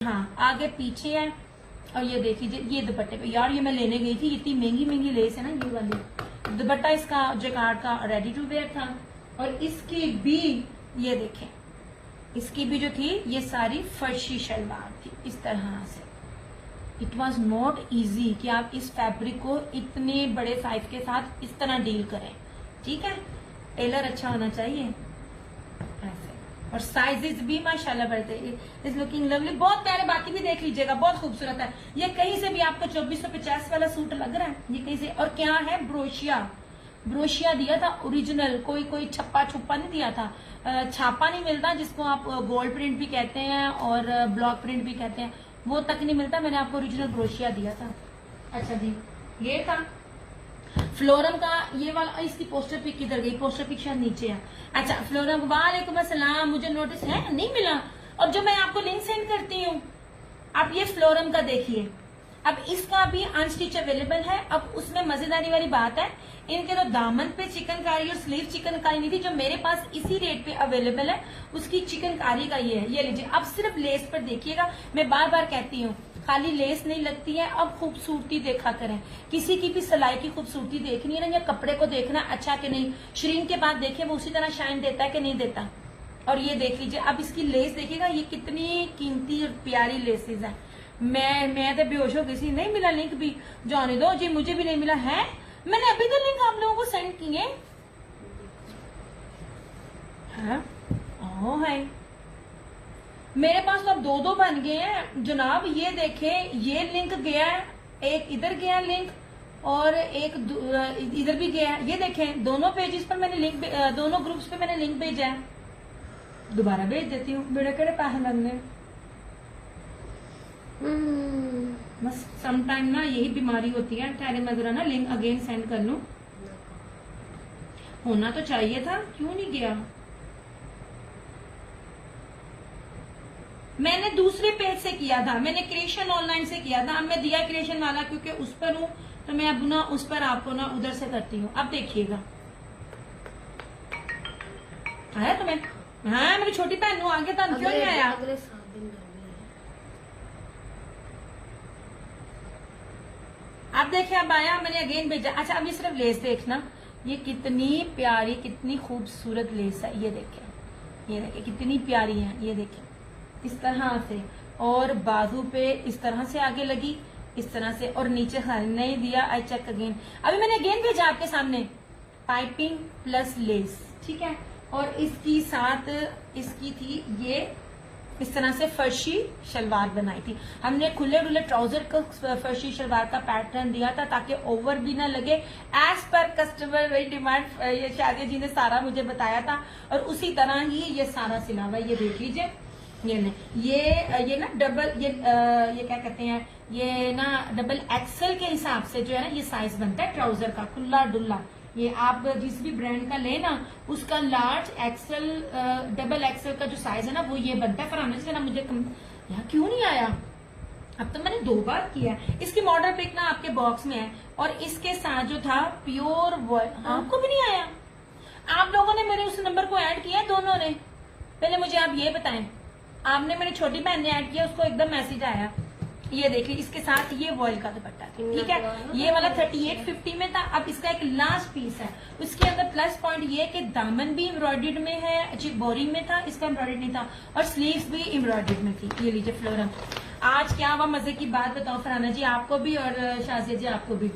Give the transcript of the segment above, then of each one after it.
हाँ आगे पीछे है। और ये देखिए ये दुपट्टे पे, यार ये मैं लेने गई थी, इतनी महंगी महंगी लेस है ना ये वाली। दुपट्टा इसका जैकार्ड का रेडी टू वेयर था। और इसकी भी ये देखें, इसकी भी जो थी ये सारी फर्शी शलवार थी इस तरह से। इट वॉज नॉट ईजी कि आप इस फैब्रिक को इतने बड़े साइज के साथ इस तरह डील करें। ठीक है, टेलर अच्छा होना चाहिए ऐसे। और साइजेस भी माशाल्लाह बढ़ते इज लुकिंग लवली, बहुत प्यारे। बाकी भी देख लीजिएगा, बहुत खूबसूरत है। ये कहीं से भी आपको 2450 वाला सूट लग रहा है, ये कहीं से। और क्या है, ब्रोशिया, ब्रोशिया दिया था ओरिजिनल, कोई छप्पा छुप्पा नहीं दिया था। छापा नहीं मिलता जिसको आप गोल्ड प्रिंट भी कहते हैं और ब्लॉक प्रिंट भी कहते हैं, वो तक नहीं मिलता। मैंने आपको ओरिजिनल ब्रोशिया दिया था। अच्छा जी, ये था फ्लोरम का ये वाला। इसकी पोस्टर पिक किधर गई? पोस्टर पिक शायद नीचे है। अच्छा, फ्लोरम, वालेकुम अस्सलाम। मुझे नोटिस है नहीं मिला, और जो मैं आपको लिंक सेंड करती हूँ, आप ये फ्लोरम का देखिए। अब इसका भी अनस्टिच अवेलेबल है। अब उसमें मजेदारी वाली बात है, इनके तो दामन पे चिकनकारी और स्लीव चिकनकारी नहीं थी, जो मेरे पास इसी रेट पे अवेलेबल है उसकी चिकनकारी का ये है। ये लीजिए, अब सिर्फ लेस पर देखिएगा। मैं बार बार कहती हूँ, खाली लेस नहीं लगती है, अब खूबसूरती देखा करें। किसी की भी सिलाई की खूबसूरती देखनी है ना, या कपड़े को देखना अच्छा कि नहीं, श्रिंक के बाद देखिए वो उसी तरह शाइन देता है कि नहीं देता। और ये देख लीजिए, अब इसकी लेस देखिएगा, ये कितनी कीमती और प्यारी लेसेस है। मैं तो बेहोश हो गई थी, नहीं मिला लिंक भी। जाने दो जी, मुझे भी नहीं मिला है। मैंने अभी तो लिंक आप लोगों को सेंड किए हैं। ओह है, मेरे पास तो अब दो बन गए हैं जनाब। ये देखें, ये लिंक गया है, एक इधर गया लिंक और एक इधर भी गया है। ये देखें, दोनों पेजेस पर मैंने लिंक, दोनों ग्रुप्स पे मैंने लिंक भेजा है। दोबारा भेज देती हूँ, मेरे कड़े पैसे लगने। बस समटाइम ना यही बीमारी होती है। ठहरे मैं जरा ना लिंक अगेन सेंड कर लूं। होना तो चाहिए था, क्यों नहीं गया? मैंने दूसरे पेज से किया था, मैंने क्रिएशन ऑनलाइन से किया था। अब मैं दिया क्रिएशन वाला क्योंकि उस पर हूं, तो मैं अब ना उस पर आपको ना उधर से करती हूँ। अब देखिएगा, आया तुम्हें? हाँ, मेरी छोटी बहन हूँ, आगे था, क्यों नहीं आया? अब देखिए, अब आया, मैंने अगेन भेजा। अच्छा, अब ये सिर्फ लेस देखना, ये कितनी प्यारी, कितनी खूबसूरत लेस है। ये देखें, ये देखें कितनी प्यारी है। ये देखें इस तरह से, और बाजू पे इस तरह से आगे लगी, इस तरह से, और नीचे खाली नहीं दिया। आई चेक अगेन, अभी मैंने अगेन भेजा आपके सामने, पाइपिंग प्लस लेस। ठीक है, और इसकी साथ इसकी थी ये इस तरह से फर्शी शलवार बनाई थी हमने। खुले डुले ट्राउजर का फर्शी शलवार का पैटर्न दिया था ताकि ओवर भी ना लगे, एज पर कस्टमर वही डिमांड। ये शादिया जी ने सारा मुझे बताया था, और उसी तरह ही ये सारा सिला हुआ। ये देख लीजिए, ये ना डबल, ये क्या कहते हैं, ये ना डबल एक्सेल के हिसाब से जो है ना ये साइज बनता है ट्राउजर का, खुला डुल्ला। ये आप जिस भी ब्रांड का ले ना, उसका लार्ज एक्सेल, डबल एक्सेल का जो साइज है ना, वो ये बनता है। फरहाना जी ना मुझे यहाँ क्यों नहीं आया? अब तो मैंने 2 बार किया। इसकी मॉडल पिक ना आपके बॉक्स में है, और इसके साथ जो था प्योर वर्ड, आपको भी नहीं आया? आप लोगों ने मेरे उस नंबर को ऐड किया, दोनों ने? पहले मुझे आप ये बताएं। आपने, मेरी छोटी बहन ने ऐड किया, उसको एकदम मैसेज आया। ये देखिए, इसके साथ ये वॉयल का दुपट्टा, ठीक है, ये वाला 3850 में था। अब इसका एक लास्ट पीस है, उसके अंदर प्लस पॉइंट ये कि दामन भी एम्ब्रॉयडर्ड में है, अच्छी बोरिंग में था, इसका एम्ब्रॉयडर्ड नहीं था, और स्लीव्स भी एम्ब्रॉयडर्ड में थी। ये लीजिए फ्लोरल। आज क्या हुआ मजे की बात बताओ फरहाना जी, आपको भी और शाजिया जी आपको भी।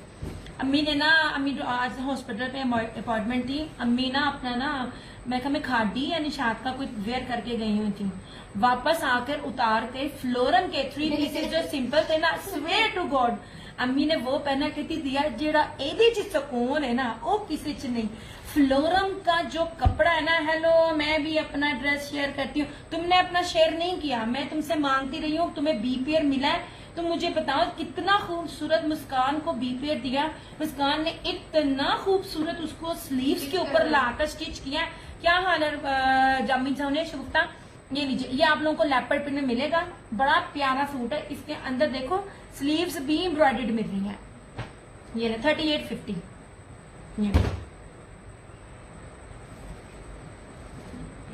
अम्मी ने ना, अम्मी आज हॉस्पिटल पे अपॉइंटमेंट थी। अम्मी ना अपना ना, मैं खाडी या निशात का कोई वेयर करके गई हुई थी, वापस आकर उतार के फ्लोरम के 3 पीसेस जो सिंपल थे ना, स्वेयर टू गॉड अम्मी ने वो पहना के दिया, जेड़ा एदे च सुकून है ना, वो किसी च नहीं। फ्लोरम का जो कपड़ा है ना, हेलो, मैं भी अपना ड्रेस शेयर करती हूँ, तुमने अपना शेयर नहीं किया, मैं तुमसे मांगती रही हूँ, तुम्हें बीपीआर मिला है, तो मुझे बताओ कितना खूबसूरत मुस्कान को बीपीआर दिया। मुस्कान ने इतना खूबसूरत उसको स्लीव्स के ऊपर लाकर स्टिच किया। क्या हाल है जामिन साहब ने, शुभता? ये लीजिए, ये आप लोगों को लेपर्ड प्रिंट में मिलेगा, बड़ा प्यारा सूट है। इसके अंदर देखो स्लीव्स भी एम्ब्रॉयडर्ड मिल रही है। ये ना 3850।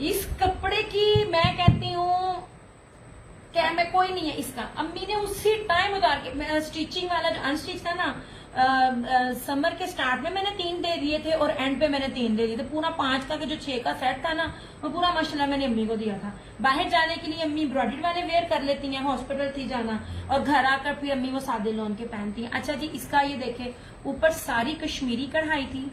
इस कपड़े की मैं कहती हूँ क्या मैं कोई नहीं है इसका। अम्मी ने उसी टाइम उतार के, स्टिचिंग वाला जो अनस्टिच था ना, समर के स्टार्ट में मैंने 3 दे दिए थे और एंड पे मैंने 3 दे दिए थे। पूरा 5 का जो 6 का सेट था ना, वो पूरा माशाल्लाह मैंने अम्मी को दिया था। बाहर जाने के लिए अम्मी एम्ब्रॉयडरी वाले वेयर कर लेती हैं, हॉस्पिटल थी जाना, और घर आकर फिर अम्मी वो सादे लॉन के पहनती हैं। अच्छा जी, इसका ये देखे, ऊपर सारी कश्मीरी कढ़ाई थी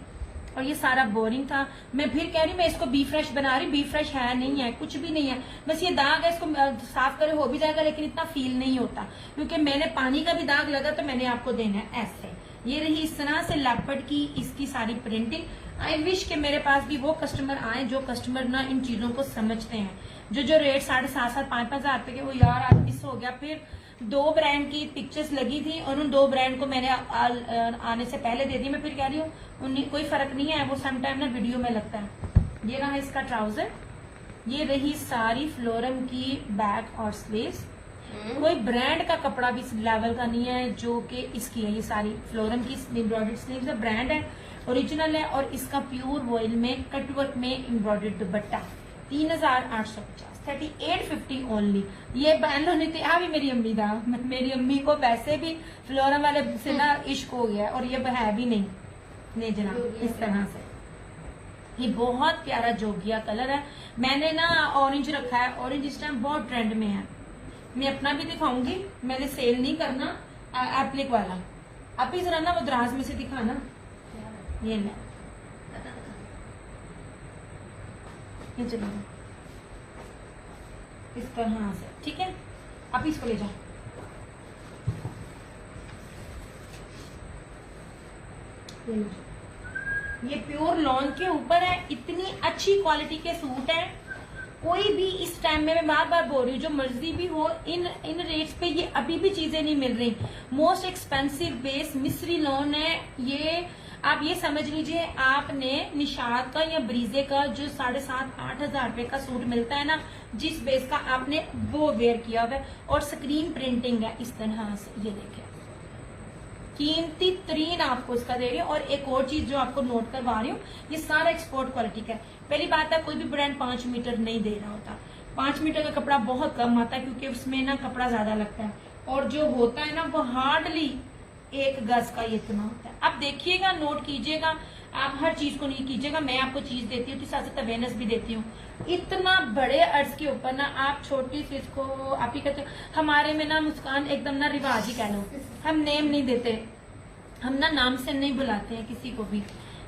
और ये सारा बोरिंग था। मैं फिर कह रही हूँ मैं इसको बी फ्रेश बना रही, बी फ्रेश है नहीं है, कुछ भी नहीं है, बस ये दाग है, इसको साफ करे हो भी जाएगा, लेकिन इतना फील नहीं होता क्योंकि मैंने पानी का भी दाग लगा तो मैंने आपको देना है ऐसे। ये रही इस तरह से लेपर्ड की इसकी सारी प्रिंटिंग। आई विश कि मेरे पास भी वो कस्टमर आए जो कस्टमर ना इन चीजों को समझते हैं। जो रेट 7,500 5,000 रुपए के, वो यार आज मिस हो गया। फिर 2 ब्रांड की पिक्चर्स लगी थी और उन 2 ब्रांड को मैंने आने से पहले दे दी। मैं फिर कह रही हूँ कोई फर्क नहीं है, वो समटाइम ना वीडियो में लगता है। ये रहा इसका ट्राउजर, ये रही सारी फ्लोरम की बैक और स्लीव्स। कोई ब्रांड का कपड़ा भी इस लेवल का नहीं है जो कि इसकी है। ये सारी फ्लोरम की एम्ब्रॉयडर्ड स्लीव्स है, ब्रांड है, ओरिजिनल है, और इसका प्योर वॉइल में कटवर्क में एम्ब्रॉयडर्ड दुपट्टा 3,850, 3850 ओनली। ये बहन नहीं थी, भी मेरी अम्मी था। मेरी अम्मी को वैसे भी फ्लोरम वाले से ना इश्क हो गया, और ये है भी नहीं जनाब। इस तरह से ये बहुत प्यारा जोगिया कलर है। मैंने ना ऑरेंज रखा है, ऑरेंज इस टाइम बहुत ट्रेंड में है। मैं अपना भी दिखाऊंगी, मैंने सेल नहीं करना। एप्लिक वाला आप ही जरा ना वो दराज में से दिखाना। ये ले, ये चलो इस तरह से, ठीक है, आप इसको ले जाओ। ये प्योर लॉन के ऊपर है, इतनी अच्छी क्वालिटी के सूट हैं। कोई भी इस टाइम में, मैं बार बार बोल रही हूँ, जो मर्जी भी हो, इन रेट्स पे ये अभी भी चीजें नहीं मिल रही। मोस्ट एक्सपेंसिव बेस मिस्री लॉन है ये। आप ये समझ लीजिए, आपने निशाद का या ब्रीजे का जो 7,500-8 हजार रुपए का सूट मिलता है ना, जिस बेस का आपने वो वेयर किया हुआ है, और स्क्रीन प्रिंटिंग है इस तरह से। ये देखिए, कीमती तरीन आपको इसका दे रही हूँ। और एक और चीज जो आपको नोट करवा रही हूँ, ये सारा एक्सपोर्ट क्वालिटी का है। पहली बात है, कोई भी ब्रांड 5 मीटर नहीं दे रहा होता। 5 मीटर का कपड़ा बहुत कम आता है क्योंकि उसमें ना कपड़ा ज्यादा लगता है, और जो होता है ना वो हार्डली 1 गज का ये इतना होता है। आप देखिएगा, नोट कीजिएगा, आप हर चीज को नहीं कीजिएगा। मैं आपको चीज देती हूँ तो साथ अवेयरनेस भी देती हूँ। इतना बड़े अर्ज के ऊपर ना आप छोटी सी इसको आप ही कहते हो। हमारे में ना मुस्कान एकदम ना रिवाज ही कह लो, हम नेम नहीं देते, हम ना नाम से नहीं बुलाते हैं किसी को भी।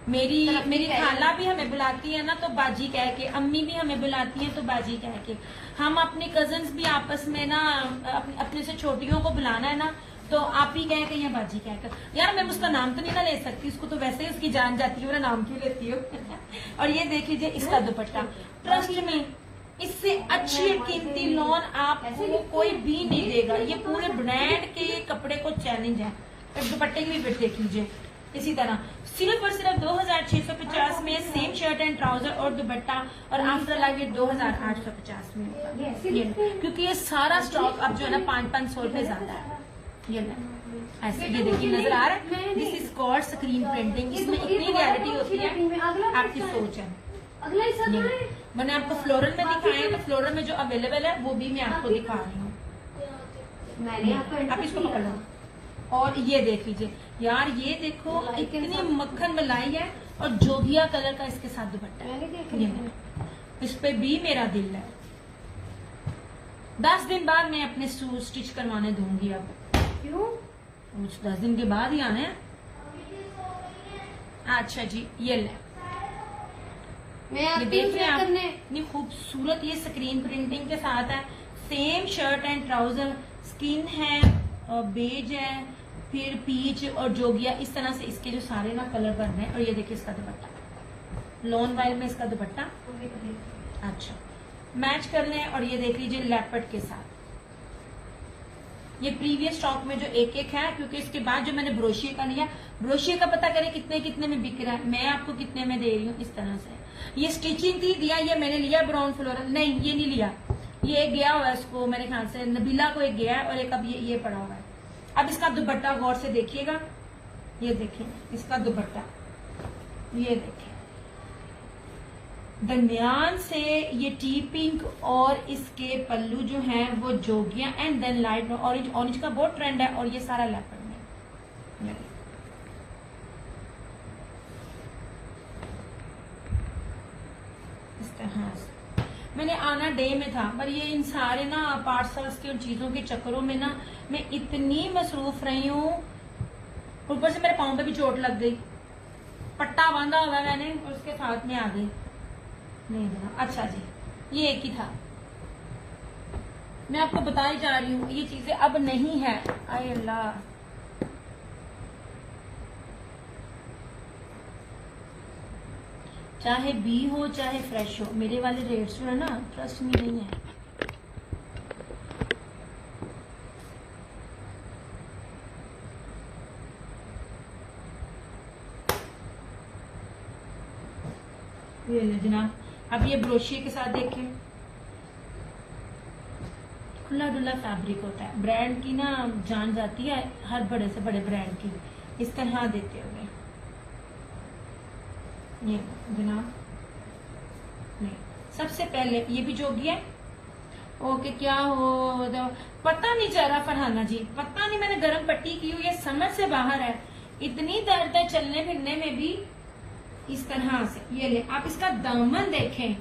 मेरी खाला भी हमें बुलाती है ना तो बाजी कह के, अम्मी भी हमें बुलाती है तो बाजी कह के। हम अपने कजन्स भी आपस में ना अपने से छोटियों को बुलाना है ना तो आप ही कह के या बाजी कह कर। यार मैं उसका नाम तो नहीं ना ले सकती, उसको तो वैसे ही उसकी जान जाती है, नाम क्यों लेती हो। और ये देख लीजिए इसका दुपट्टा, ट्रस्ट में इससे अच्छी कीमती लॉन आपको कोई भी नहीं देगा। ये पूरे ब्रांड के कपड़े को चैलेंज है। दुपट्टे की भी फिट देख लीजिए इसी तरह, सिर्फ और सिर्फ 2,650 में सेम शर्ट एंड ट्राउजर और दुपट्टा, और आफ्टर लाइफ ये 2,850 में होगा। क्योंकि ये सारा स्टॉक अब जो है ना 500-500 रुपए ज्यादा है। ये ऐसे ये देखिए, नजर आ रहा है, this is called screen printing. इसमें इतनी रियलिटी होती है, आपकी सोच है। मैंने आपको फ्लोरल में दिखाया है, तो फ्लोरल में जो अवेलेबल है वो भी मैं आपको दिखा रही हूँ। आप इसको पकड़ लो और ये देख लीजिए यार, ये देखो इतनी मक्खन मलाई है, और जोगिया कलर का इसके साथ दुपट्टा है। इस पे भी मेरा दिल है। 10 दिन बाद मैं अपने सूट स्टिच करवाने दूंगी। अब क्यों? 10 दिन के बाद ही आने हैं। अच्छा जी, ये ले, ये देखिए आप, इतनी खूबसूरत ये स्क्रीन प्रिंटिंग के साथ है। Same shirt and trouser, skin है, बेज है, फिर पीच और जोगिया, इस तरह से इसके जो सारे ना कलर बन रहे हैं। और ये देखिए इसका दुपट्टा, लॉन वाइल में इसका दुपट्टा अच्छा मैच कर लें। और ये देख लीजिए लेपर्ड के साथ। ये प्रीवियस स्टॉक में जो एक है, क्योंकि इसके बाद जो मैंने ब्रोशिया का लिया, ब्रोशिया का पता करें कितने में बिक रहा है, मैं आपको कितने में दे रही हूँ। इस तरह से ये स्टिचिंग थी दिया, ये मैंने लिया ब्राउन फ्लोरल, नहीं ये नहीं लिया, ये गया हुआ है इसको मेरे ख्याल से नबीला को एक गया है, और एक अब ये पड़ा हुआ है। अब इसका दुपट्टा गौर से देखिएगा, ये देखिए इसका दुपट्टा, ये देखिए दरमियान से ये टी पिंक और इसके पल्लू जो हैं वो जोगिया and then light orange. Orange का बहुत ट्रेंड है और ये सारा लेपर्ड में। इस तरह से मैंने आना डे में था, पर ये इन सारे ना पार्सल्स के और चीजों के चक्करों में ना मैं इतनी मसरूफ रही हूँ। ऊपर से मेरे पाँव पे भी चोट लग गई, पट्टा बांधा हुआ मैंने और उसके साथ में आ गई। नहीं देना। अच्छा जी, ये एक ही था, मैं आपको बताई जा रही हूँ, ये चीजें अब नहीं है। आय अल्लाह, चाहे बी हो चाहे फ्रेश हो, मेरे वाले रेट्स जो है ना, ट्रस्ट मी नहीं है। ये ले जनाब, अब ये ब्रोशिये के साथ देखें, खुला डुला फैब्रिक होता है, ब्रांड की ना जान जाती है हर बड़े से बड़े ब्रांड की। इस तरह देते हुए ये जनाब, नहीं सबसे पहले ये भी जोगी है। ओके, क्या हो तो पता नहीं चल रहा फरहाना जी, पता नहीं मैंने गर्म पट्टी की हुई, ये समझ से बाहर है, इतनी दर्द है चलने फिरने में भी। इस तरह से ये ले, आप इसका दामन देखें,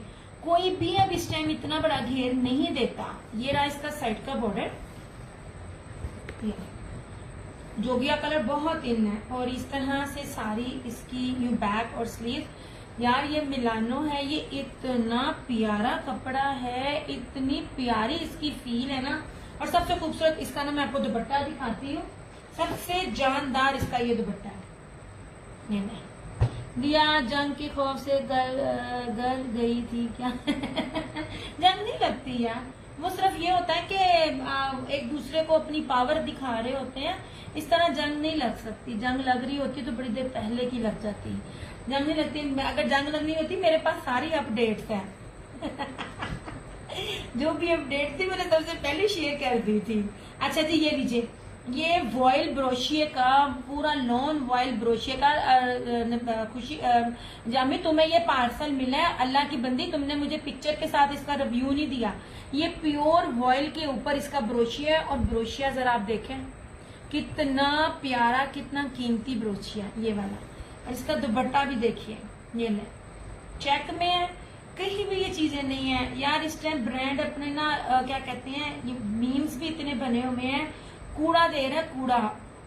कोई भी अब इस टाइम इतना बड़ा घेर नहीं देता। ये रहा इसका साइड का बॉर्डर, जोगिया कलर बहुत इन है, और इस तरह से सारी इसकी यू बैक और स्लीव। यार ये मिलानो है, ये इतना प्यारा कपड़ा है, इतनी प्यारी इसकी फील है ना। और सबसे खूबसूरत इसका ना मैं आपको दुपट्टा दिखाती हूँ, सबसे जानदार इसका ये दुपट्टा है। ये नहीं दिया, जंग के खौफ से गल गई थी क्या? जंग नहीं लगती यार, वो सिर्फ ये होता है कि एक दूसरे को अपनी पावर दिखा रहे होते हैं। इस तरह जंग नहीं लग सकती, जंग लग रही होती तो बड़ी देर पहले की लग जाती, जंग नहीं लगती। अगर जंग लगनी होती, मेरे पास सारी अपडेट्स हैं। जो भी अपडेट थी मैंने सबसे पहले शेयर कर दी थी। अच्छा जी, ये लीजिए, ये वॉयल ब्रोशिये का पूरा नॉन वॉयल ब्रोशिये का खुशी जामी, तुम्हें ये पार्सल मिला है, अल्लाह की बंदी तुमने मुझे पिक्चर के साथ इसका रिव्यू नहीं दिया। ये प्योर वॉयल के ऊपर इसका ब्रोशिया है, और ब्रोशिया जरा आप देखें कितना प्यारा, कितना कीमती ब्रोशिया ये वाला। और इसका दुपट्टा भी देखिए, ये ले चेक में है, कहीं भी ये चीजें नहीं है यार। इस टाइम ब्रांड अपने ना क्या कहते हैं, ये मीम्स भी इतने बने हुए हैं, कूड़ा दे रहा है कूड़ा,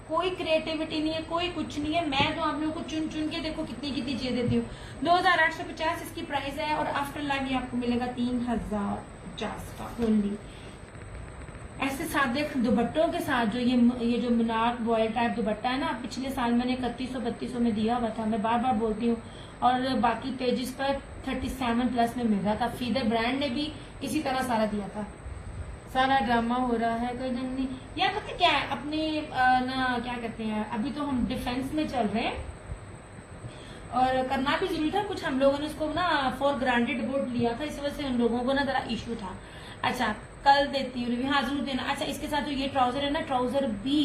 कोई क्रिएटिविटी नहीं है, कोई कुछ नहीं है। मैं तो आप लोगों को चुन चुन के देखो कितनी कितनी चीजें देती हूँ। 2850 इसकी प्राइस है, और आफ्टर लाइव ये आपको मिलेगा 3050 का ओनली। ऐसे सादे दुपट्टों के साथ जो ये जो मुनाक वॉयल टाइप दुपट्टा है ना, पिछले साल मैंने 3100-3200 में दिया हुआ था, मैं बार बार बोलती हूँ, और बाकी पेजेस पर 37+ में मिल रहा था। फीदर ब्रांड ने भी इसी तरह सारा दिया था। सारा ड्रामा हो रहा है, कोई ढंग नहीं यार। पता क्या है, अपने ना क्या कहते हैं, अभी तो हम डिफेंस में चल रहे हैं, और करना भी जरूरी था कुछ। हम लोगों ने उसको ना फॉर ग्रांटेड बोर्ड लिया था, इस वजह से उन लोगों को ना जरा इशू था। अच्छा, कल देती हूँ, हाँ जरूर देना। अच्छा, इसके साथ जो ये ट्राउजर है ना, ट्राउजर भी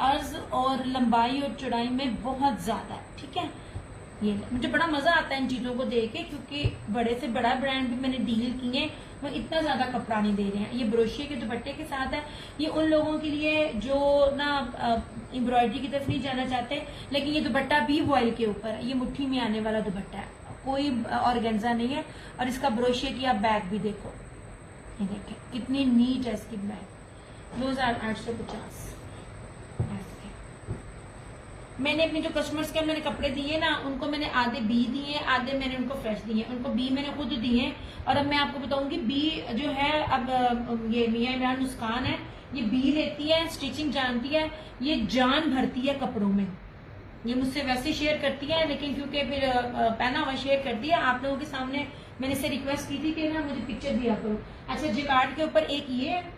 अर्ज और लंबाई और चौड़ाई में बहुत ज्यादा है, ठीक है। ये मुझे बड़ा मजा आता है इन चीजों को देख के, क्योंकि बड़े से बड़ा ब्रांड भी मैंने डील किए, वो इतना ज्यादा कपड़ा नहीं दे रहे हैं। ये ब्रोशिये के दुपट्टे के साथ है, ये उन लोगों के लिए जो ना एम्ब्रॉयडरी की तरफ नहीं जाना चाहते, लेकिन ये दुपट्टा भी वॉयल के ऊपर है, ये मुट्ठी में आने वाला दुपट्टा है, कोई ऑर्गेन्जा नहीं है। और इसका ब्रोशिये की आप बैग भी देखो, ये देखें कितनी नीट है इसकी बैग। 2850। मैंने अपने जो कस्टमर्स के मैंने कपड़े दिए ना, उनको मैंने आधे बी दिए, आधे मैंने उनको फ्रेश दिए। उनको बी मैंने खुद दिए, और अब मैं आपको बताऊंगी बी जो है, अब ये मियां इमरान मुस्कान है, ये बी लेती है, स्टिचिंग जानती है, ये जान भरती है कपड़ों में। ये मुझसे वैसे शेयर करती है, लेकिन क्योंकि फिर पहना हुआ शेयर करती है आप लोगों के सामने, मैंने से रिक्वेस्ट की थी कि ना मुझे पिक्चर दिया करो। अच्छा, जिकार्ड के ऊपर एक ये है,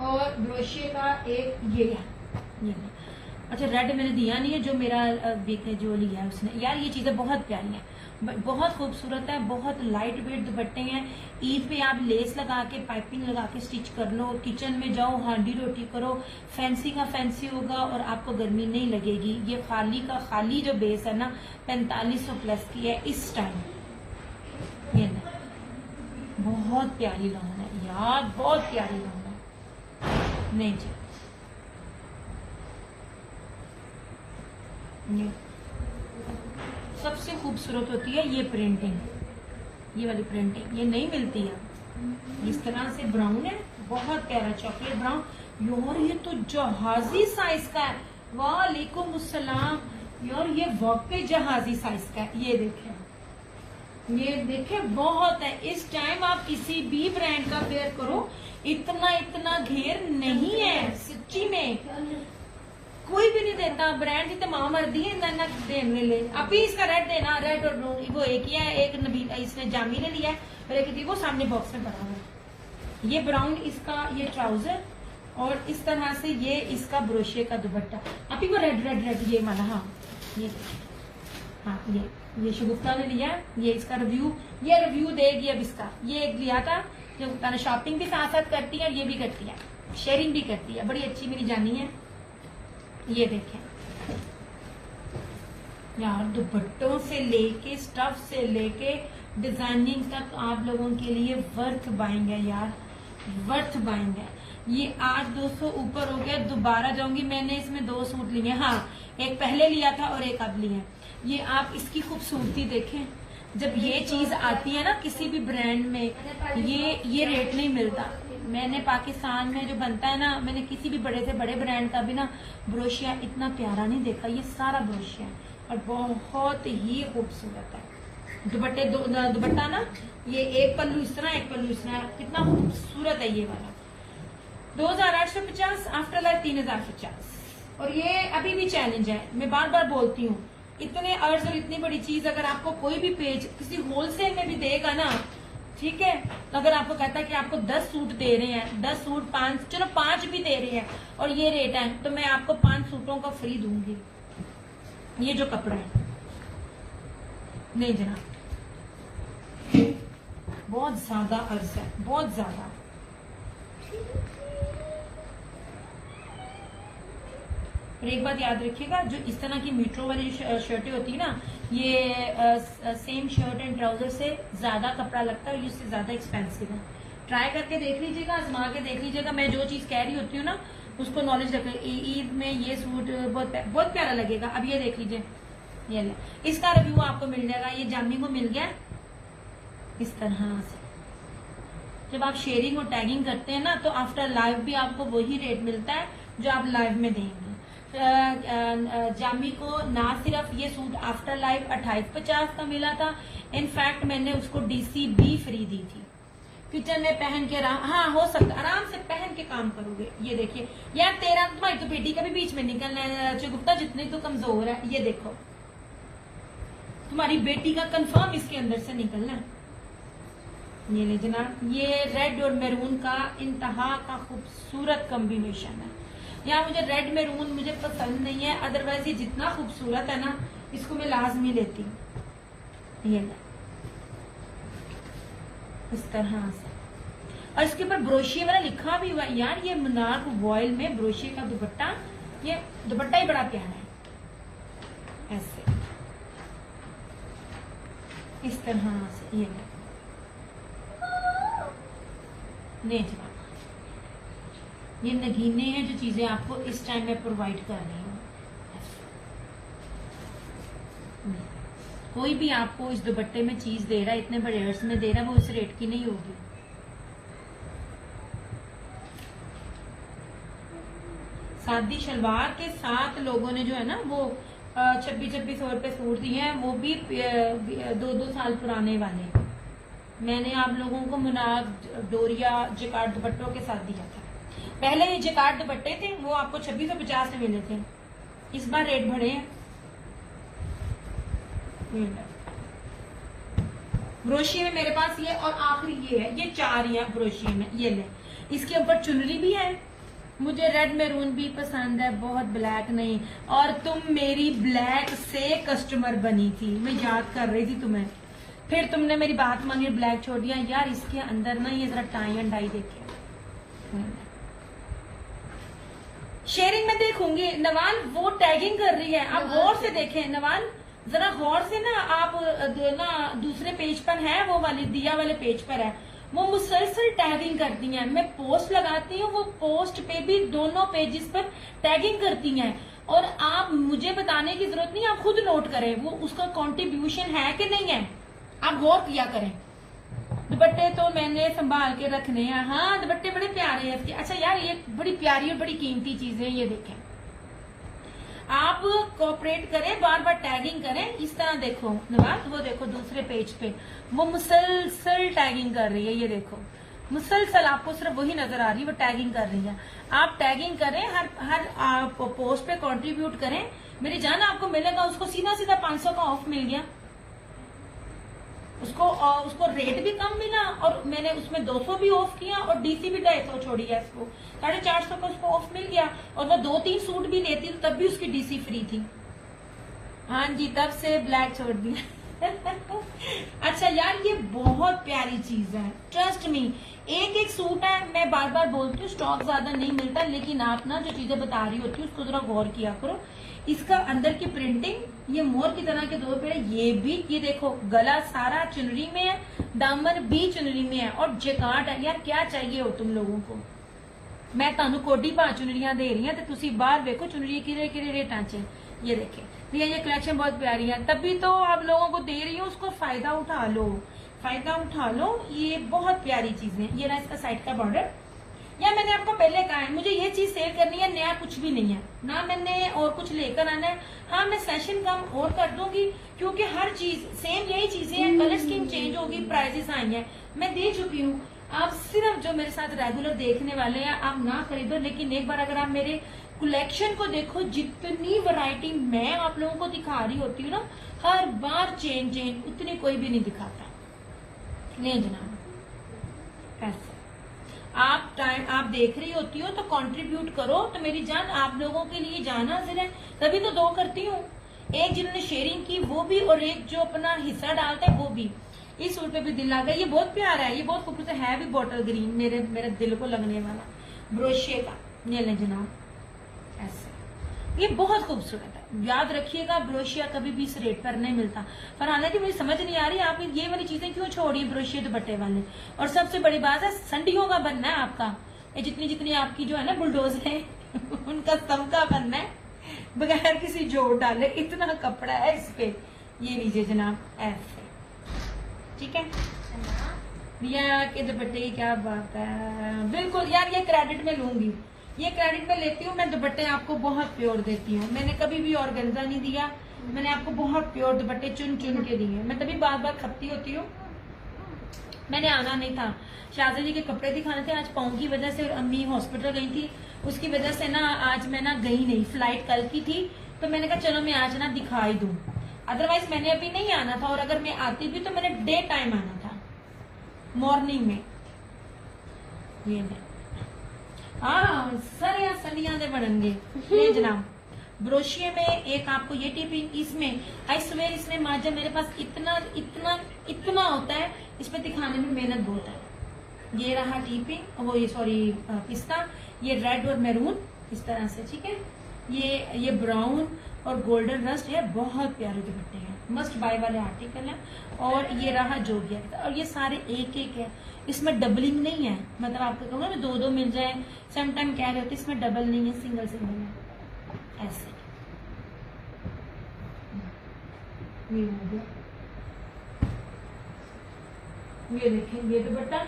और ब्रोशिये का एक ये है। अच्छा, रेड मैंने दिया नहीं है, जो मेरा जो लिया है उसने। यार ये चीजें बहुत प्यारी हैं, बहुत खूबसूरत है, बहुत लाइट वेट दुपट्टे हैं। ईद पे आप लेस लगा के पाइपिंग लगा के स्टिच कर लो, किचन में जाओ हांडी रोटी करो, फैंसी का फैंसी होगा और आपको गर्मी नहीं लगेगी। ये खाली का खाली जो बेस है ना 4500 प्लस की है इस टाइम। ये ना बहुत प्यारी लॉन है यार, बहुत प्यारी लॉन है। नहीं जी, ये सबसे खूबसूरत होती है ये प्रिंटिंग, ये वाली प्रिंटिंग ये नहीं मिलती है। इस तरह से ब्राउन है, बहुत प्यारा चॉकलेट ब्राउन। यार ये तो जहाजी साइज का है, वालेकुम अस्सलाम। यार ये वाकई जहाजी साइज का है। ये देखें बहुत है। इस टाइम आप किसी भी ब्रांड का वेयर करो, इतना घेर नहीं है सच्ची में, कोई भी नहीं देता। ब्रांड की तो मां मर्दी है ना देने ले। अभी इसका रेड देना, रेड और ब्राउन वो एक ही है, एक नबीला इसने जामी ने लिया है और एक वो सामने बॉक्स में पड़ा हुआ है। ये ब्राउन इसका ये ट्राउजर और इस तरह से ये इसका ब्रोशे का दुपट्टा। अभी वो रेड ये वाला। हाँ ये शगुफ्ता ने लिया, ये इसका रिव्यू देगी अब इसका। ये एक लिया था जो शॉपिंग भी साथ साथ करती है और ये भी करती है, शेयरिंग भी करती है, बड़ी अच्छी मेरी जानी है। ये देखें यार, दुपट्टों से लेके स्टफ से लेके डिजाइनिंग तक आप लोगों के लिए वर्थ बाइंग है यार, वर्थ बाइंग है। ये 800-200 ऊपर हो गया। दोबारा जाऊंगी, मैंने इसमें 2 सूट लिए। हाँ, एक पहले लिया था और एक अब लिया। ये आप इसकी खूबसूरती देखें। जब ये चीज आती है ना किसी भी ब्रांड में, ये रेट नहीं मिलता। मैंने पाकिस्तान में जो बनता है ना, मैंने किसी भी बड़े से बड़े ब्रांड का भी ना ब्रोशिया इतना प्यारा नहीं देखा। ये सारा ब्रोशिया है और बहुत ही खूबसूरत है। दुपट्टा ना, ये एक पल्लू इस तरह, एक पल्लू इस तरह, कितना खूबसूरत है ये वाला। 2850, आफ्टर लाइफ 3050। और ये अभी भी चैलेंज है, मैं बार बार बोलती हूँ। इतने अर्ज और इतनी बड़ी चीज अगर आपको कोई भी पेज किसी होलसेल में भी देगा ना, ठीक है, तो अगर आपको कहता है कि आपको 10 सूट दे रहे हैं, 10 सूट 5, चलो 5 भी दे रहे हैं और ये रेट है, तो मैं आपको 5 सूटों का फ्री दूंगी। ये जो कपड़ा है नहीं जनाब, बहुत ज्यादा अर्ज है, बहुत ज्यादा। और एक बात याद रखिएगा, जो इस तरह की मीट्रो वाली शर्टें होती है ना, ये सेम शर्ट एंड ट्राउजर से ज्यादा कपड़ा लगता है और इससे ज्यादा एक्सपेंसिव है। ट्राई करके देख लीजिएगा, आजमा के देख लीजिएगा। मैं जो चीज कह रही होती हूँ ना उसको नॉलेज रखें। ईद में ये सूट बहुत प्यारा लगेगा। अब ये देख लीजिए, ये ले, इसका रिव्यू आपको मिल जाएगा। ये जामी को मिल गया इस तरह से। जब आप शेयरिंग और टैगिंग करते हैं ना, तो आफ्टर लाइव भी आपको वही रेट मिलता है जो आप लाइव में देंगे। जामी को ना सिर्फ ये सूट आफ्टर लाइफ 2850 का मिला था, इनफैक्ट मैंने उसको DC भी फ्री दी थी। किचन में पहन के हाँ हो सकता, आराम से पहन के काम करोगे। ये देखिए यार, तेरा तुम्हारी तो बेटी का भी बीच में निकलना है गुप्ता, जितनी तो कमजोर है। ये देखो, तुम्हारी बेटी का कंफर्म इसके अंदर से निकलना है। ये ले जनाब, ये रेड और मैरून का इंतहा का खूबसूरत कॉम्बिनेशन है। यहाँ मुझे रेड मैरून मुझे पसंद नहीं है, अदरवाइज ये जितना खूबसूरत है ना, इसको मैं लाजमी लेती हूँ। ये इस तरह से, और इसके ऊपर ब्रोशिया वाला लिखा भी हुआ है यार। ये मुनार वॉयल में ब्रोशिया का दुपट्टा, ये दुपट्टा ही बड़ा प्यारा है। ऐसे इस तरह से ये नहीं जवाब, ये नगीने हैं जो चीजें आपको इस टाइम में प्रोवाइड कर रही हूँ। कोई भी आपको इस दुपट्टे में चीज दे रहा है, इतने बड़े अर्ज में दे रहा है, वो इस रेट की नहीं होगी। सादी शलवार के साथ लोगों ने जो है ना वो 2600 रुपए सूट दिए हैं, वो भी 2-2 साल पुराने वाले। मैंने आप लोगों को मुनार डोरिया जिकार्ड दुपट्टों के साथ दिया था। पहले ये जिकार्ड दुपट्टे थे, वो आपको 2650 में मिले थे। इस बार रेट बढ़े हैं। ब्रोशिया में मेरे पास ये और आखिरी ये है, ये 4 या ब्रोशिया में। ये ले, इसके ऊपर चुनरी भी है मुझे रेड मैरून भी पसंद है, बहुत ब्लैक नहीं। और तुम मेरी ब्लैक से कस्टमर बनी थी, मैं याद कर रही थी तुम्हें, फिर तुमने मेरी बात मानी और ब्लैक छोड़ दिया। यार इसके अंदर ना ये जरा टाई एंड डाई देखे, शेयरिंग में देखूंगी। नवान वो टैगिंग कर रही है, आप गौर से देखें नवान, जरा गौर से ना, आप ना दूसरे पेज पर है, वो वाली दिया वाले पेज पर है, वो मुसलसल टैगिंग करती हैं। मैं पोस्ट लगाती हूँ, वो पोस्ट पे भी दोनों पेजेस पर टैगिंग करती हैं। और आप मुझे बताने की जरूरत नहीं, आप खुद नोट करें वो उसका कंट्रीब्यूशन है कि नहीं है, आप गौर किया करें। दुपट्टे तो मैंने संभाल के रखने हैं। हाँ दुपट्टे बड़े प्यारे हैं इसके। अच्छा यार ये बड़ी प्यारी और बड़ी कीमती चीजें, ये देखें, आप कोऑपरेट करें, बार बार टैगिंग करें। इस तरह देखो नवाज, वो देखो दूसरे पेज पे वो मुसलसल टैगिंग कर रही है, ये देखो मुसलसल, आपको सिर्फ वही नजर आ रही है, वो टैगिंग कर रही है। आप टैगिंग करें, हर पोस्ट पे कंट्रीब्यूट करें। मेरी जान आपको मिलेगा, उसको सीधा सीधा 500 का ऑफ मिल गया, उसको रेट भी कम मिला, और मैंने उसमें 200 भी ऑफ किया और डीसी भी 250 छोड़ी है इसको, 450 का उसको ऑफ मिल गया। और वो 2-3 सूट भी लेती तो तब भी उसकी डीसी फ्री थी। हाँ जी, तब से ब्लैक छोड़ दिया। अच्छा यार ये बहुत प्यारी चीज है, ट्रस्ट मी। एक एक सूट है, मैं बार बार बोलती हूँ स्टॉक ज्यादा नहीं मिलता, लेकिन आप ना जो चीजें बता रही होती है उसको जरा गौर किया करो। इसका अंदर की प्रिंटिंग ये मोर की तरह के दो पेड़, ये भी, ये देखो गला सारा चुनरी में है, दामन भी चुनरी में है और जैकार्ड है। यार क्या चाहिए हो तुम लोगों को, मैं तानू कोडी पा चुनरियां दे रही हूँ, तो तुसी बाहर देखो चुनरी किरे रेटा च। ये देखे ये कलेक्शन बहुत प्यारी है, तभी तो आप लोगों को दे रही हूँ, उसको फायदा उठा लो, फायदा उठा लो। ये बहुत प्यारी चीजें, ये ना इसका साइड का बॉर्डर। या मैंने आपको पहले कहा है, मुझे ये चीज सेल करनी है, नया कुछ भी नहीं है ना, मैंने और कुछ लेकर आना है। हाँ मैं सेशन कम और कर दूंगी, क्योंकि हर चीज सेम यही चीजें हैं, कलर स्कीम चेंज होगी, प्राइसेस आई हैं, मैं दे चुकी हूँ। आप सिर्फ जो मेरे साथ रेगुलर देखने वाले हैं आप ना खरीदो, लेकिन एक बार अगर आप मेरे कलेक्शन को देखो, जितनी वैरायटी मैं आप लोगों को दिखा रही होती हूँ ना, हर बार चेंज उतनी कोई भी नहीं दिखाता। नहीं जनाब ऐसे आप देख रही होती हो तो कंट्रीब्यूट करो, तो मेरी जान आप लोगों के लिए जान हाजिर है, तभी तो 2 करती हूँ, एक जिन्होंने शेयरिंग की वो भी, और एक जो अपना हिस्सा डालता है वो भी। इस सूट पे भी दिल आ गया, ये बहुत प्यारा है, ये बहुत खूबसूरत है भी बॉटल ग्रीन, मेरे दिल को लगने वाला ब्रोशिया का। ये ले जनाब ऐसे, ये बहुत खूबसूरत है, याद रखिएगा ब्रोशिया कभी भी इस रेट पर नहीं मिलता। पर हालांकि मुझे समझ नहीं आ रही आप ये वाली चीजें क्यों छोड़ी ब्रोशिया दुपट्टे वाले। और सबसे बड़ी बात है संडियों का बनना है आपका, ये जितनी आपकी जो है ना बुलडोज है उनका सबका बनना है बगैर किसी जोड़ डाले, इतना कपड़ा है इस पे। ये लीजिए जनाब ऐसे, ठीक है भैया के दुपट्टे की क्या बात है। बिल्कुल यार ये क्रेडिट में लूंगी, ये क्रेडिट में लेती हूँ, मैं दुपट्टे आपको बहुत प्योर देती हूँ, मैंने कभी भी ऑर्गेन्जा नहीं दिया, मैंने आपको बहुत प्योर दुपट्टे चुन चुन के दिए। मैं तभी बार बार खपती होती हूँ, मैंने आना नहीं था, शाहजा जी के कपड़े दिखाने थे, आज पाँव की वजह से अम्मी हॉस्पिटल गई थी, उसकी वजह से ना आज मैं ना गई नहीं, फ्लाइट कल की थी, तो मैंने कहा चलो मैं आज ना दिखाई दूं, अदरवाइज मैंने अभी नहीं आना था, और अगर मैं आती भी तो मैंने डे टाइम आना था, मॉर्निंग में। ये हाँ सर या सलिया दे बढ़ेंगे ये जनाब। ब्रोशिया में एक आपको ये टिपिंग, इसमें आई स्वेयर इसमें मार्जिन मेरे पास इतना इतना इतना होता है, इस पे दिखाने में मेहनत बहुत है। ये रहा टिपिंग, वो ये सॉरी पिस्ता, ये रेड और मैरून इस तरह से, ठीक है। ये ब्राउन और गोल्डन रस्ट है, बहुत प्यारे दुपट्टे हैं, मस्ट बाय वाले आर्टिकल है। और ये रहा जोगिया, और ये सारे एक एक है, इसमें डबलिंग नहीं है, मतलब आपको कहूँगा ना 2-2 मिल जाए, सम टाइम कह रहे होते इसमें डबल नहीं है, सिंगल है ऐसे। ये हो गया, ये देखें ये दुपट्टा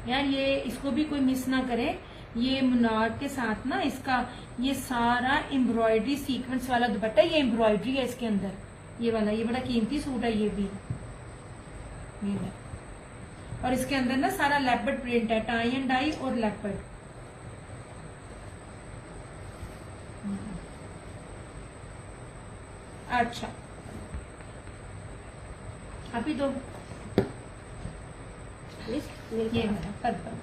यार, ये इसको भी कोई मिस ना करे। ये मुनार के साथ ना इसका ये सारा एम्ब्रॉयडरी सीक्वेंस वाला दुपट्टा, ये एम्ब्रॉयडरी है इसके अंदर, ये वाला, ये बड़ा कीमती सूट है ये भी, ये और इसके अंदर ना सारा लेपर्ड प्रिंट है, टाई एंड डाई और लेपर्ड। अच्छा अभी तो ये पर्पल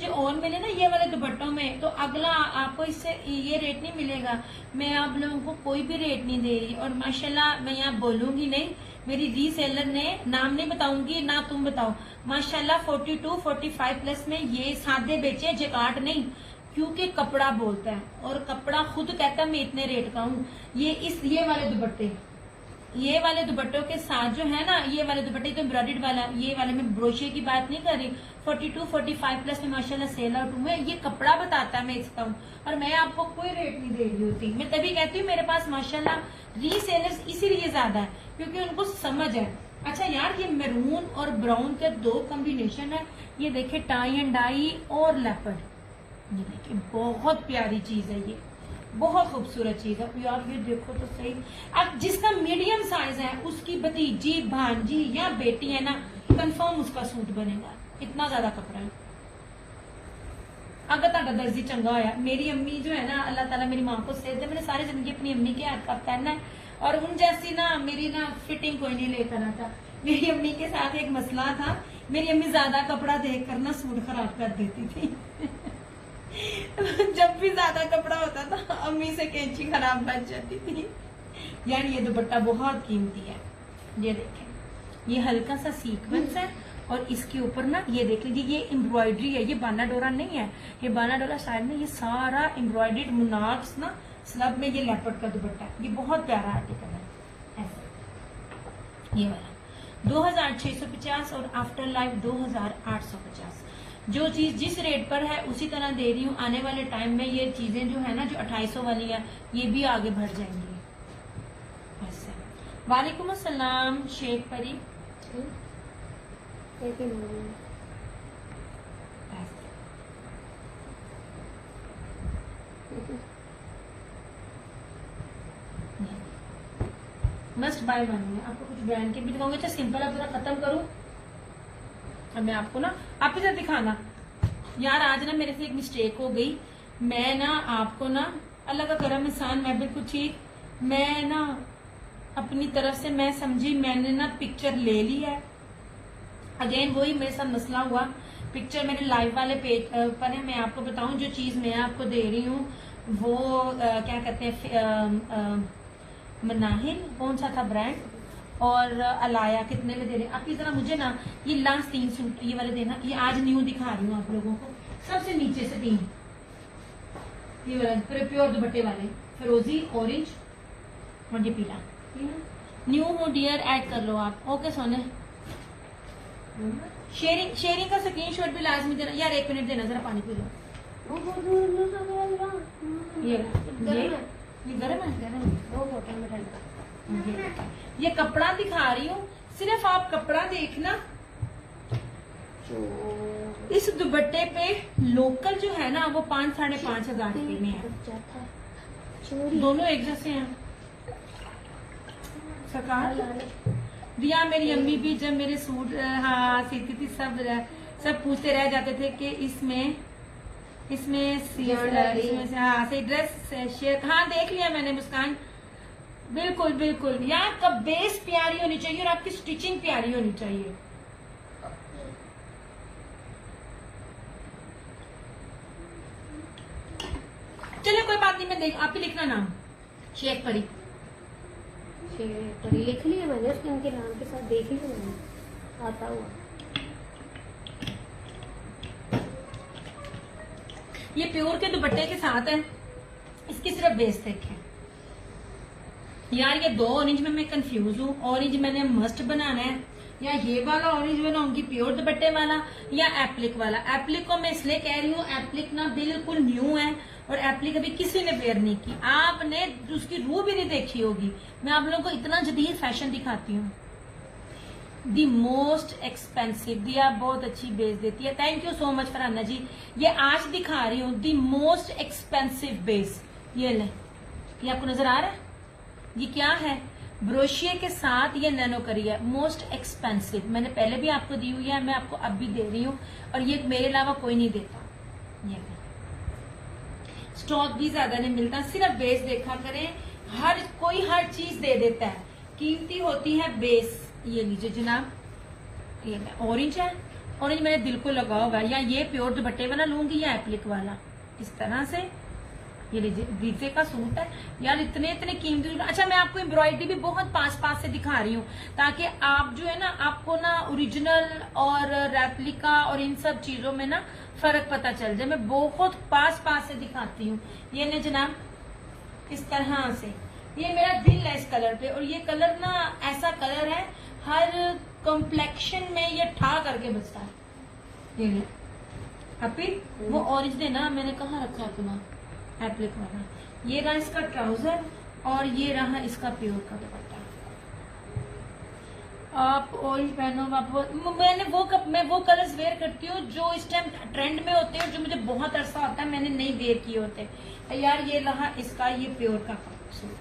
मुझे और मिले ना ये वाले दुपट्टों में, तो अगला आपको इससे ये रेट नहीं मिलेगा। मैं आप लोगों को कोई भी रेट नहीं दे रही, और माशाल्लाह मैं यहाँ बोलूंगी नहीं, मेरी रीसेलर ने, नाम नहीं बताऊंगी ना तुम बताओ, माशाल्लाह 42-45 प्लस में ये सादे बेचे, जकार्ड नहीं, क्योंकि कपड़ा बोलता है और कपड़ा खुद कहता है मैं इतने रेट का हूँ। ये वाले दुपट्टों के साथ जो है ना, ये वाले दुपट्टे तो एम्ब्रॉयडर्ड वाला, ये वाले में ब्रोशे की बात नहीं कर रही, 42-45 प्लस में माशाल्लाह सेल आउट हूँ। ये कपड़ा बताता है मैं इसका हूँ, और मैं आपको कोई रेट नहीं दे रही होती। मैं तभी कहती हूँ मेरे पास माशाल्लाह रीसेलर्स इसीलिए ज्यादा है क्योंकि उनको समझ है। अच्छा यार, ये मैरून और ब्राउन के दो कॉम्बिनेशन है, ये देखिए टाई एंड डाई और लेपर्ड, ये देखिए बहुत प्यारी चीज है, ये बहुत खूबसूरत चीज है यार। ये देखो तो सही, अब जिसका मीडियम साइज है उसकी भतीजी, भांजी या बेटी है ना, कंफर्म उसका सूट बनेगा, इतना ज्यादा कपड़ा है। अगर ताड़ा दर्जी चंगा होया, मेरी अम्मी जो है ना, अल्लाह ताला मेरी माँ को सेहत दे, मैंने सारी जिंदगी अपनी अम्मी के हाथ का पहनना है, और उन जैसी ना मेरी ना फिटिंग कोई नहीं लेकर आता। मेरी अम्मी के साथ एक मसला था, मेरी अम्मी ज्यादा कपड़ा देख कर ना सूट खराब कर देती थी जब भी ज्यादा कपड़ा होता था अम्मी से कैंची खराब बच जाती थी। यार ये दुपट्टा बहुत कीमती है, ये देखें, ये हल्का सा सीक्वेंस है, और इसके ऊपर ना ये देख लीजिए, ये एम्ब्रॉयडरी है, ये बाना डोरा नहीं है, ये बाना डोरा साइड में ये सारा एम्ब्रॉयडर्ड मुनाक्स ना स्लब में, ये लेपर्ड का दुपट्टा है, ये बहुत प्यारा आर्टिकल है। ऐसा ये वाला 2650 और आफ्टर लाइफ 2850। जो चीज जिस रेट पर है उसी तरह दे रही हूँ। आने वाले टाइम में ये चीजें जो है ना, जो 2800 वाली है, ये भी आगे बढ़ जाएंगी। ऐसे। वालेकुम अस्सलाम शेख परी। मस्ट बाय वन है, आपको कुछ ब्रांड के भी दिखाऊंगे। अच्छा सिंपल आप जरा खत्म करूं, अब मैं आपको ना आप ही दिखाना। यार आज ना मेरे से एक मिस्टेक हो गई, मैं ना आपको ना, अल्लाह का करम इंसान, मैं बिल्कुल ठीक, मैं ना अपनी तरफ से मैं समझी, मैंने ना पिक्चर ले ली है। अगेन वही मेरे साथ मसला हुआ, पिक्चर मेरे लाइव वाले पेज पर है। मैं आपको बताऊं, जो चीज मैं आपको दे रही हूँ वो क्या कहते हैं, मनाहिल कौन सा था ब्रांड, और अलाया कितने में दे रहे हैं आप। जरा मुझे ना ये लास्ट 3 सूट ये वाले देना, ये आज न्यू दिखा रही हूँ आप लोगों को, सबसे नीचे से 3 ये वाला प्योर दुपट्टे वाले, फिरोजी, ऑरेंज और ये पीला, न्यू हो डियर, ऐड कर लो आप। ओके सोने, शेयरिंग का स्क्रीनशॉट भी लाजमी देना। यार 1 मिनट देना, जरा पानी पी लो। ये गर्म है, ये कपड़ा दिखा रही हूँ, सिर्फ आप कपड़ा देखना। इस दुपट्टे पे लोकल जो है ना वो 5-5.5 हजार रुपए में है, दोनों एक जैसे हैं। सरकार दिया, मेरी अम्मी भी जब मेरे सूट हाँ सीती थी, सब पूछते रह जाते थे कि इसमें हाँ सही ड्रेस शेयर, हाँ देख लिया मैंने मुस्कान, बिल्कुल बिल्कुल। यार आपका बेस प्यारी होनी चाहिए और आपकी स्टिचिंग प्यारी होनी चाहिए। चलो कोई बात नहीं, मैं देख, आप ही लिखना नाम, शेख परी। शेख परी लिख लिया मैंने, उनके नाम के साथ देख लिया मैंने, आता हुआ। ये प्योर के दुपट्टे के साथ है, इसकी सिर्फ बेस देखें। यार ये 2 ऑरेंज में मैं कंफ्यूज हूँ, ऑरेंज मैंने मस्ट बनाना है, या ये वाला ऑरेंज बनाऊंगी प्योर दुपट्टे वाला, या एप्लिक वाला। एप्लिक को मैं इसलिए कह रही हूँ, एप्लिक ना बिल्कुल न्यू है, और एप्लिक अभी किसी ने वेयर नहीं की, आपने उसकी रूह भी नहीं देखी होगी। मैं आप लोगों को इतना जदीद फैशन दिखाती हूँ। दी मोस्ट एक्सपेंसिव, दिया बहुत अच्छी बेस देती है, thank you so much Farhana ji. ये आज दिखा रही हूँ दी मोस्ट एक्सपेंसिव बेस, ये ले, ये आपको नजर आ रहा है, ये क्या है, ब्रोशिये के साथ ये नैनो करी है, मोस्ट एक्सपेंसिव। मैंने पहले भी आपको दी हुई है, मैं आपको अब भी दे रही हूँ, और ये मेरे अलावा कोई नहीं देता। ये स्टॉक भी ज्यादा नहीं मिलता, सिर्फ बेस देखा करें, हर कोई हर चीज दे देता है, कीमती होती है बेस। ये लीजिए जनाब, ये ऑरेंज है, ऑरेंज मेरे दिल को लगा हुआ है। या ये प्योर दुपट्टे वाला लूंगी या एप्लिक वाला, इस तरह से। ये लीजिए ब्रीजे का सूट है यार, इतने इतने कीमती। अच्छा मैं आपको एम्ब्रॉयडरी भी बहुत पास पास से दिखा रही हूँ ताकि आप जो है ना, आपको ना ओरिजिनल और रेप्लिका और इन सब चीजों में ना फर्क पता चल जाए। मैं बहुत पास पास से दिखाती हूँ। ये ना जनाब इस तरह से, ये मेरा दिल है इस कलर पे। और ये कलर ना ऐसा कलर है, हर कॉम्प्लेक्शन में ये ठा करके बचता है। ये अभी वो ऑरेंज ने ना, मैंने कहाँ रखा अपना एप्लिक वाला। ये रहा इसका ट्राउजर और ये रहा इसका प्योर का दुपट्टा। आप ऑरेंज पहनो, आप मैं वो कलर्स वेयर करती हूँ जो इस टाइम ट्रेंड में होते हैं, जो मुझे बहुत अरसा होता है मैंने नहीं वेयर किए होते यार। ये रहा इसका ये प्योर का सूट,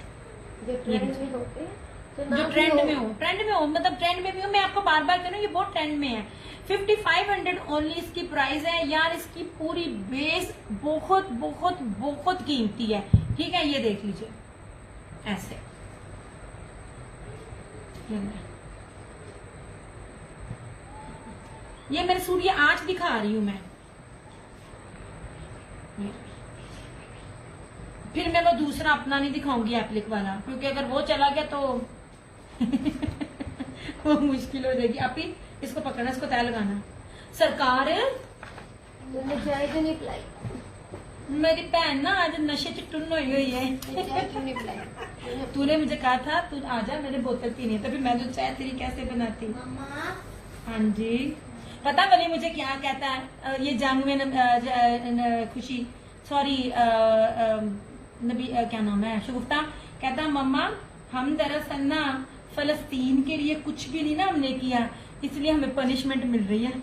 जो ट्रेंड में होते हैं, तो जो ट्रेंड में हो, मतलब ट्रेंड में भी हो। मैं आपको बार बार कह रही हूँ, ये बहुत ट्रेंड में है। 5500 ओनली इसकी प्राइस है यार। इसकी पूरी बेस बहुत बहुत बहुत कीमती है, ठीक है। ये देख लीजिए ऐसे, ये मेरे सूट, ये आज दिखा रही हूं मैं। फिर मैं वो दूसरा अपना नहीं दिखाऊंगी एप्लिक वाला, क्योंकि अगर वो चला गया तो वो मुश्किल हो जाएगी। आप ही इसको पकड़ना, इसको तय लगाना। सरकार चाय तो नहीं पिलाई। मेरी बहन ना आज नशे च टुन हुई है। चाय क्यों नहीं पिलाई? तूने मुझे कहा था तू आजा मेरे बोतल पीनी है, तो फिर मैं तो चाय तेरी कैसे बनाती। मम्मा हाँ जी, पता वली मुझे क्या कहता है ये जानवे खुशी, सॉरी नबी क्या नाम है, शगुफ्ता। कहता मम्मा हम दरअसल ना फलस्तीन के लिए कुछ भी नहीं ना हमने किया, इसलिए हमें पनिशमेंट मिल रही है।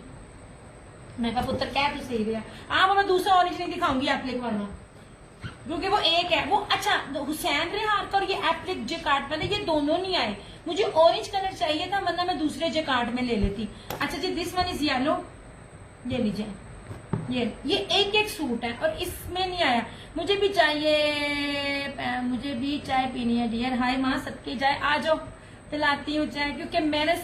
मैं कहा पुत्र कह तो सही रहा। हाँ मैं दूसरा ऑरेंज नहीं दिखाऊंगी एप्लिक वाला, क्योंकि वो एक है वो। अच्छा हुसैन रेहान का और ये एप्लिक जेकार्ड वाले ये दोनों नहीं आए। मुझे ऑरेंज कलर चाहिए था, वरना मैं दूसरे जेकार्ड में ले लेती। अच्छा जी दिस वन इज येलो, ये लीजिए। ये एक एक सूट है और इसमें नहीं आया। मुझे भी चाहिए, मुझे भी चाय पीनी है डियर। हाय माँ सबकी चाय, आ जाओ पिलाती हूँ चाय, क्योंकि मैंने